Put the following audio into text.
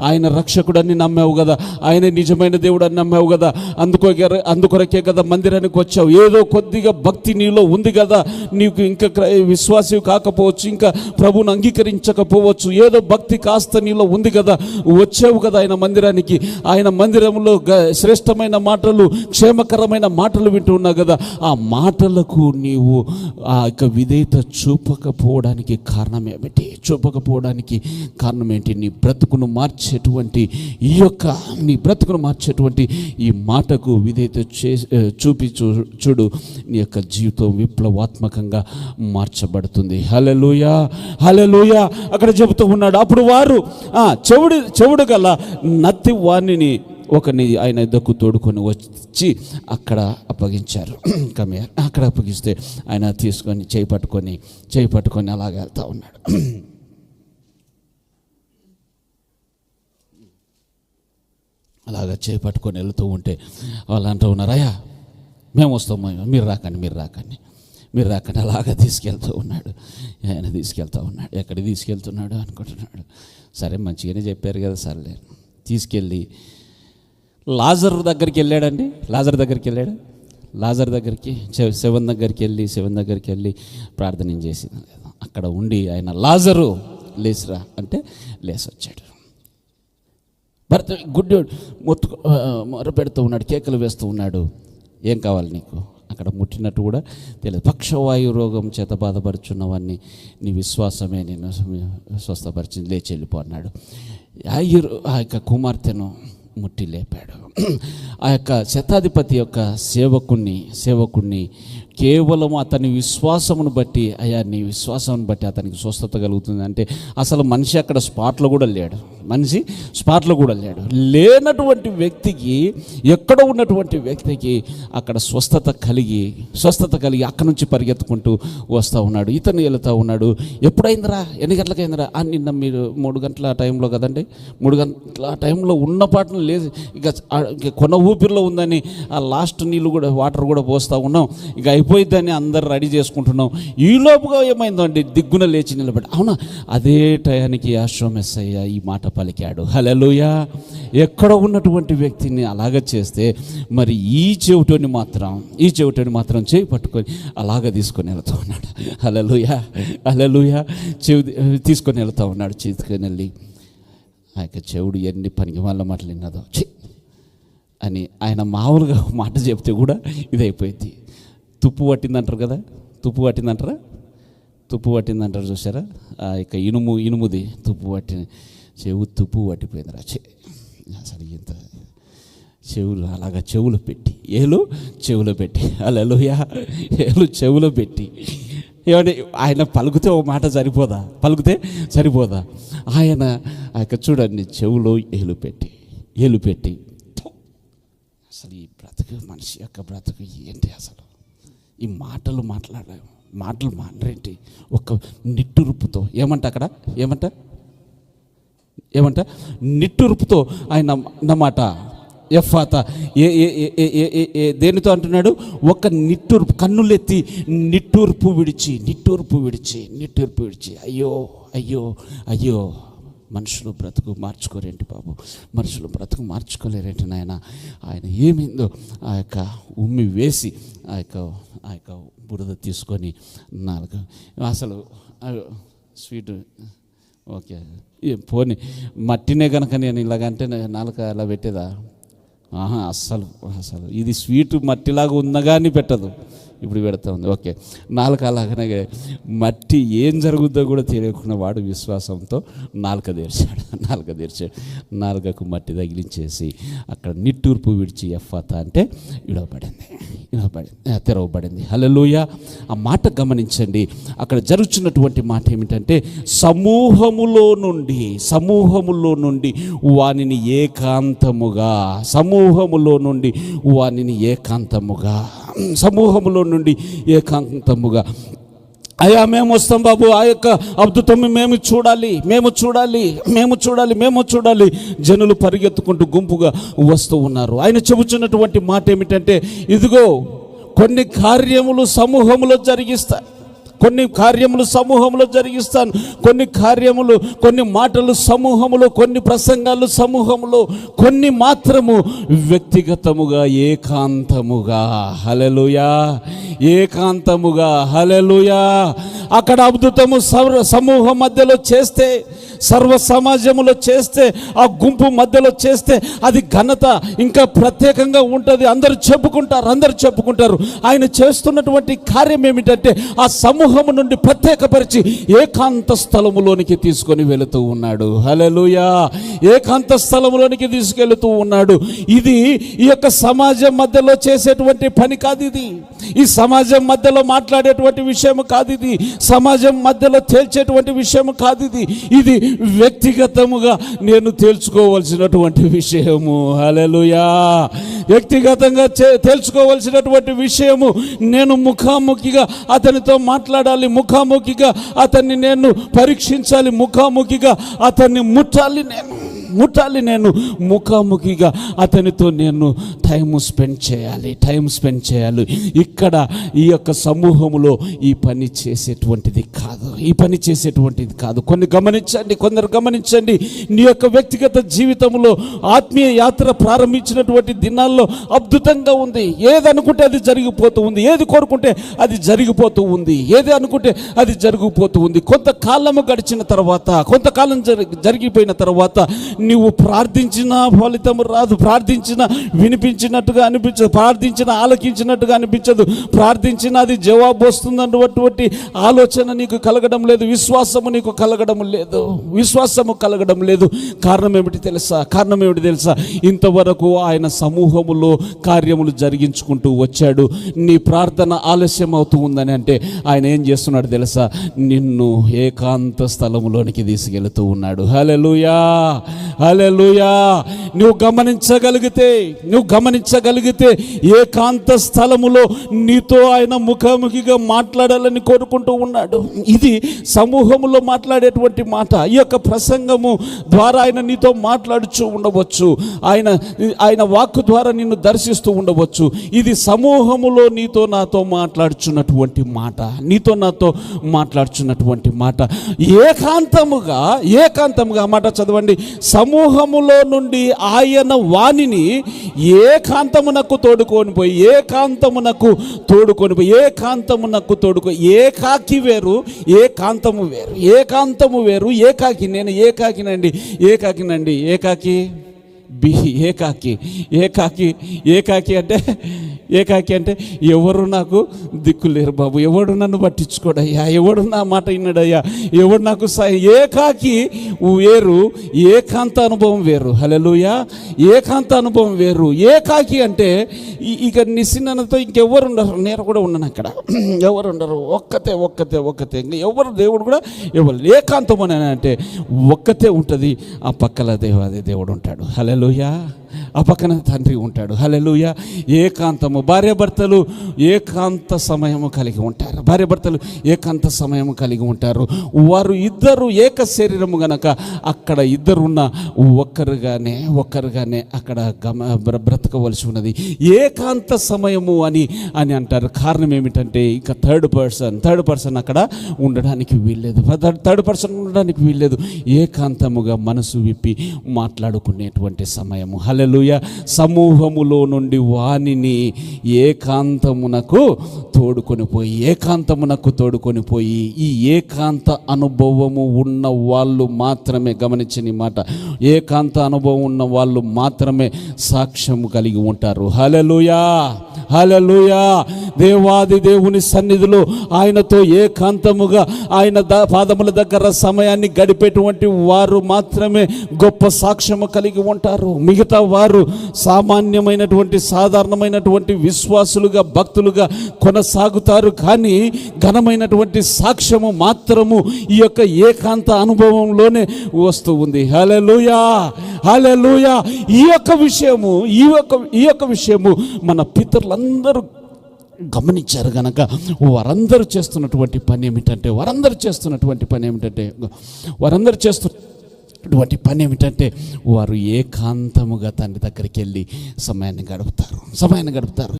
ఆయన రక్షకుడని నమ్మావు కదా, ఆయన నిజమైన దేవుడు అని నమ్మావు కదా, అందుకొరకే కదా మందిరానికి వచ్చావు. ఏదో కొద్దిగా భక్తి నీలో ఉంది కదా, నీకు ఇంకా విశ్వాసి కాకపోవచ్చు, ఇంకా ప్రభువును అంగీకరించకపోవచ్చు, ఏదో భక్తి కాస్త నీలో ఉంది కదా, వచ్చావు కదా ఆయన మందిరానికి. ఆయన మందిరంలో శ్రేష్టమైన మాటలు, క్షేమకరమైన మాటలు వింటున్నావు కదా, ఆ మాటలకు నీవు ఆ యొక్క విధేయత చూపకపోవడానికి కారణం ఏమిటి? చూపకపోవడానికి కారణం ఏంటి? నీ బ్రతుకును మార్చేటువంటి నీ బ్రతుకును మార్చేటువంటి ఈ మాటకు విధేయత చూపి చూడు, నీ యొక్క జీవితం విప్లవాత్మకంగా మార్చబడుతుంది. హల్లెలూయా, హల్లెలూయా. అక్కడ చెబుతూ ఉన్నాడు, అప్పుడు వారు చెవుడు గల నత్తి వాణిని ఒకరిని ఆయన ఇద్దరు తోడుకొని వచ్చి అక్కడ అప్పగించారు. అక్కడ అప్పగిస్తే ఆయన తీసుకొని చేయి పట్టుకొని అలాగ వెళ్తూ ఉన్నాడు. అలాగ చేయి పట్టుకొని వెళ్తూ ఉంటే వాళ్ళు అంటూ ఉన్నారు, అయ్యా మేము వస్తాము, మీరు రాకండి అలాగా తీసుకెళ్తూ ఉన్నాడు. ఆయన తీసుకెళ్తూ ఉన్నాడు. ఎక్కడికి తీసుకెళ్తున్నాడు అనుకుంటున్నాడు. సరే మంచిగానే చెప్పారు కదా, సర్లే తీసుకెళ్ళి లాజర్ దగ్గరికి వెళ్ళాడండి. లాజర్ దగ్గరికి శవం దగ్గరికి వెళ్ళి ప్రార్థన చేసింది. అక్కడ ఉండి ఆయన లాజరు లేచిరా అంటే లేసొచ్చాడు. భర్త గుడ్డోడు మొర పెడుతూ ఉన్నాడు, కేకలు వేస్తూ ఉన్నాడు. ఏం కావాలి నీకు? అక్కడ ముట్టినట్టు కూడా తెలియదు. పక్షవాయు రోగం చేత బాధపడుచున్నవన్నీ నీ విశ్వాసమే నేను స్వస్థపరిచింది, లేచి వెళ్ళిపో అన్నాడు. ఆ యొక్క కుమార్తెను ముట్టి లేపాడు. ఆ యొక్క శతాధిపతి యొక్క సేవకుణ్ణి కేవలం అతని విశ్వాసమును బట్టి, అయ్యా నీ విశ్వాసాన్ని బట్టి అతనికి స్వస్థత కలుగుతుంది అంటే అసలు మనిషి అక్కడ స్పాట్లో కూడా లేడు. లేనటువంటి వ్యక్తికి, ఎక్కడ ఉన్నటువంటి వ్యక్తికి అక్కడ స్వస్థత కలిగి అక్కడి నుంచి పరిగెత్తుకుంటూ వస్తూ ఉన్నాడు. ఇతను వెళుతూ ఉన్నాడు. ఎప్పుడైందిరా, ఎన్ని గంటలకైందిరా? నిన్న మీరు 3 గంటల టైంలో కదండి, 3 గంటల టైంలో ఉన్న పాటను లేదు, ఇక కొన ఊపిరిలో ఉందని ఆ లాస్ట్ నీళ్ళు కూడా, వాటర్ కూడా పోస్తూ ఉన్నాం, ఇక అయిపోయిద్దని అందరు రెడీ చేసుకుంటున్నాం. ఈ లోపుగా ఏమైందండి, దిగ్గున లేచి నిలబడి, అవునా అదే టయానికి యెహోవా ఈ మాట పలికాడు. హల్లెలూయా. ఎక్కడ ఉన్నటువంటి వ్యక్తిని అలాగ చేస్తే మరి ఈ చెవిటోని మాత్రం చేయి పట్టుకొని అలాగ తీసుకొని వెళ్తూ ఉన్నాడు. హల్లెలూయా. తీసుకొని వెళ్తూ ఉన్నాడు. తీసుకొని వెళ్ళి ఆ యొక్క చెవుడు ఎన్ని పనికి వాళ్ళ మాటలు విన్నదో అని ఆయన మామూలుగా మాట చెప్తే కూడా ఇదైపోయింది. తుప్పు పట్టిందంటారు చూసారా, ఆ యొక్క ఇనుముది తుప్పు పట్టిపోయింది రా. అసలు ఇంత చెవులు అలాగా చెవులు పెట్టి హల్లెలూయా, చెవులో పెట్టి ఏమంటే ఆయన పలుకుతే ఒక మాట సరిపోదా? ఆయన ఆ యొక్క చూడండి చెవులో ఏలు పెట్టి అసలు ఈ బ్రతుకు, మనిషి యొక్క బ్రతుకు ఏంటి? అసలు ఈ మాటలు మాట్లాడేంటి? ఒక నిట్టూర్పుతో ఏమంట నిట్టూర్పుతో ఆయన అన్నమాట ఎఫాతా దేనితో అంటున్నాడు? ఒక నిట్టూర్పు, కన్నులెత్తి నిట్టూర్పు విడిచి అయ్యో మనుషులు బ్రతుకు మార్చుకోరేంటి బాబు, మనుషులు బ్రతుకు మార్చుకోలేరేంటి నాయన. ఆయన ఏమైందో ఆ యొక్క ఉమ్మి వేసి ఆ యొక్క బురద తీసుకొని నాలుగు అసలు స్వీట్ ఓకే పోనీ మట్టినే కనుక నేను ఇలాగంటే నాలుక అలా పెట్టేదా? అస్సలు ఇది స్వీట్ మట్టిలాగా ఉన్నగాని పెట్టదు, ఇప్పుడు పెడతా ఉంది. ఓకే, నాలుక అలాగనే మట్టి ఏం జరుగుద్దో కూడా తెలియకుండా వాడు విశ్వాసంతో నాలుక తెరిచాడు. నాలుకకు మట్టి తగిలించేసి అక్కడ నిట్టూర్పు విడిచి ఎఫాతా అంటే తెరవబడింది. హల్లెలూయా. ఆ మాట గమనించండి. అక్కడ జరుగుతున్నటువంటి మాట ఏమిటంటే సమూహములో నుండి వానిని ఏకాంతముగా అయ్యా మేము వస్తాం బాబు, ఆ యొక్క అద్భుతం మేము చూడాలి. జనులు పరిగెత్తుకుంటూ గుంపుగా వస్తూ ఉన్నారు. ఆయన చెబుతున్నటువంటి మాట ఏమిటంటే, ఇదిగో కొన్ని కార్యములు సమూహములో జరిగిస్తా, కొన్ని కార్యములు సమూహంలో జరిగిస్తాను, కొన్ని కార్యములు, కొన్ని మాటలు సమూహములో, కొన్ని ప్రసంగాలు సమూహములో, కొన్ని మాత్రము వ్యక్తిగతముగా ఏకాంతముగా. హల్లెలూయా, ఏకాంతముగా. హల్లెలూయా. అక్కడ అద్భుతము సమూహం మధ్యలో చేస్తే, సర్వ సమాజములో చేస్తే, ఆ గుంపు మధ్యలో చేస్తే అది ఘనత ఇంకా ప్రత్యేకంగా ఉంటుంది. అందరూ చెప్పుకుంటారు. ఆయన చేస్తున్నటువంటి కార్యం ఏమిటంటే ఆ సమూహము నుండి ప్రత్యేకపరిచి ఏకాంత స్థలములోనికి తీసుకొని వెళుతూ ఉన్నాడు. హల్లెలూయా. ఏకాంత స్థలములోనికి తీసుకెళ్తూ ఉన్నాడు. ఇది ఈ యొక్క సమాజం మధ్యలో చేసేటువంటి పని కాదు. ఇది ఈ సమాజం మధ్యలో మాట్లాడేటువంటి విషయం కాదు. ఇది సమాజం మధ్యలో తేల్చేటువంటి విషయం కాదు. ఇది వ్యక్తిగతముగా నేను తేల్చుకోవాల్సినటువంటి విషయము. హల్లెలూయా. వ్యక్తిగతంగా తేల్చుకోవాల్సినటువంటి విషయము. నేను ముఖాముఖిగా అతనితో మాట్లాడాలి, ముఖాముఖిగా అతన్ని నేను పరీక్షించాలి, ముఖాముఖిగా అతన్ని ముట్టాలి, నేను ముఖాముఖిగా అతనితో నేను టైం స్పెండ్ చేయాలి. ఇక్కడ ఈ యొక్క సమూహములో ఈ పని చేసేటువంటిది కాదు. కొందరు గమనించండి. నీ యొక్క వ్యక్తిగత జీవితంలో ఆత్మీయ యాత్ర ప్రారంభించినటువంటి దినాల్లో అద్భుతంగా ఉంది. ఏది అనుకుంటే అది జరిగిపోతూ ఉంది, ఏది కోరుకుంటే అది జరిగిపోతూ ఉంది, ఏది అనుకుంటే అది జరిగిపోతూ ఉంది. కొంతకాలము గడిచిన తర్వాత, కొంతకాలం జరిగిపోయిన తర్వాత నువ్వు ప్రార్థించిన ఫలితం రాదు, ప్రార్థించిన వినిపించినట్టుగా అనిపించదు, ప్రార్థించిన ఆలకించినట్టుగా అనిపించదు, ప్రార్థించిన అది జవాబు వస్తుందన్నటువంటి ఆలోచన నీకు కలగడం లేదు, విశ్వాసము నీకు కలగడం లేదు. కారణం ఏమిటి తెలుసా? ఇంతవరకు ఆయన సమూహములో కార్యములు జరిగించుకుంటూ వచ్చాడు. నీ ప్రార్థన ఆలస్యం అవుతూ ఉందని అంటే ఆయన ఏం చేస్తున్నాడు తెలుసా? నిన్ను ఏకాంత స్థలములోనికి తీసుకెళ్తూ ఉన్నాడు. హల్లెలూయా. నువ్వు గమనించగలిగితే ఏకాంత స్థలములో నీతో ఆయన ముఖాముఖిగా మాట్లాడాలని కోరుకుంటూ ఉన్నాడు. ఇది సమూహములో మాట్లాడేటువంటి మాట. ఈ యొక్క ప్రసంగము ద్వారా ఆయన నీతో మాట్లాడుచూ ఉండవచ్చు, ఆయన వాక్కు ద్వారా నిన్ను దర్శిస్తూ ఉండవచ్చు. ఇది సమూహములో నీతో నాతో మాట్లాడుచున్నటువంటి మాట. ఏకాంతముగా మాట చదవండి. సమూహములో నుండి ఆయన వాణిని ఏకాంతమునకు తోడుకొని పోయి ఏకాకి వేరు, ఏకాంతము వేరు. నేను ఏకాకినండి. ఏకాకి అంటే ఎవరు నాకు దిక్కు లేరు బాబు, ఎవడు నన్ను పట్టించుకోడయ్యా, ఎవడు నా మాట విన్నాడయ్యా, ఎవడు నాకు ఏకాకి వేరు, ఏకాంత అనుభవం వేరు. హల్లెలూయా. ఏకాంత అనుభవం వేరు. ఏకాకి అంటే ఇక నిసిన్నతో ఇంకెవరు ఉండరు, నేను కూడా ఉన్నాను అక్కడ, ఎవరు ఉండరు, ఒక్కతే. ఇంకా ఎవరు, దేవుడు కూడా ఎవరు. ఏకాంతం అని అంటే ఒక్కతే ఉంటుంది, ఆ పక్కల దేవుడు ఉంటాడు. హల్లెలూయా. ఆ పక్కన తండ్రి ఉంటాడు. హల్లెలూయా. ఏకాంతము. భార్యాభర్తలు ఏకాంత సమయము కలిగి ఉంటారు. వారు ఇద్దరు ఏక శరీరము గనక అక్కడ ఇద్దరున్న ఒక్కరుగానే అక్కడ బ్రతకవలసి ఉన్నది. ఏకాంత సమయము అని అంటారు. కారణం ఏమిటంటే ఇక థర్డ్ పర్సన్ అక్కడ ఉండడానికి వీల్లేదు. ఏకాంతముగా మనసు విప్పి మాట్లాడుకునేటువంటి సమయము. హల్లెలూయా. సమూహములో నుండి వానిని ఏకాంతమునకు తోడుకొని పోయి ఈ ఏకాంత అనుభవము ఉన్న వాళ్ళు మాత్రమే, గమనించని మాట, ఏకాంత అనుభవం ఉన్న వాళ్ళు మాత్రమే సాక్ష్యము కలిగి ఉంటారు. హల్లెలూయా. దేవాది దేవుని సన్నిధిలో ఆయనతో ఏకాంతముగా ఆయన పాదముల దగ్గర సమయాన్ని గడిపేటువంటి వారు మాత్రమే గొప్ప సాక్ష్యము కలిగి ఉంటారు. మిగతా వారు సాధారణమైనటువంటి విశ్వాసులుగా, భక్తులుగా కొనసాగుతారు. కానీ ఘనమైనటువంటి సాక్ష్యము మాత్రము ఈ యొక్క ఏకాంత అనుభవంలోనే వస్తూ ఉంది. హల్లెలూయా. ఈ యొక్క విషయము మన పితరులందరూ గమనించారు గనక వారందరూ చేస్తున్నటువంటి పని ఏమిటంటే వారు ఏకాంతముగా తండ్రి దగ్గరికి వెళ్ళి సమయాన్ని గడుపుతారు.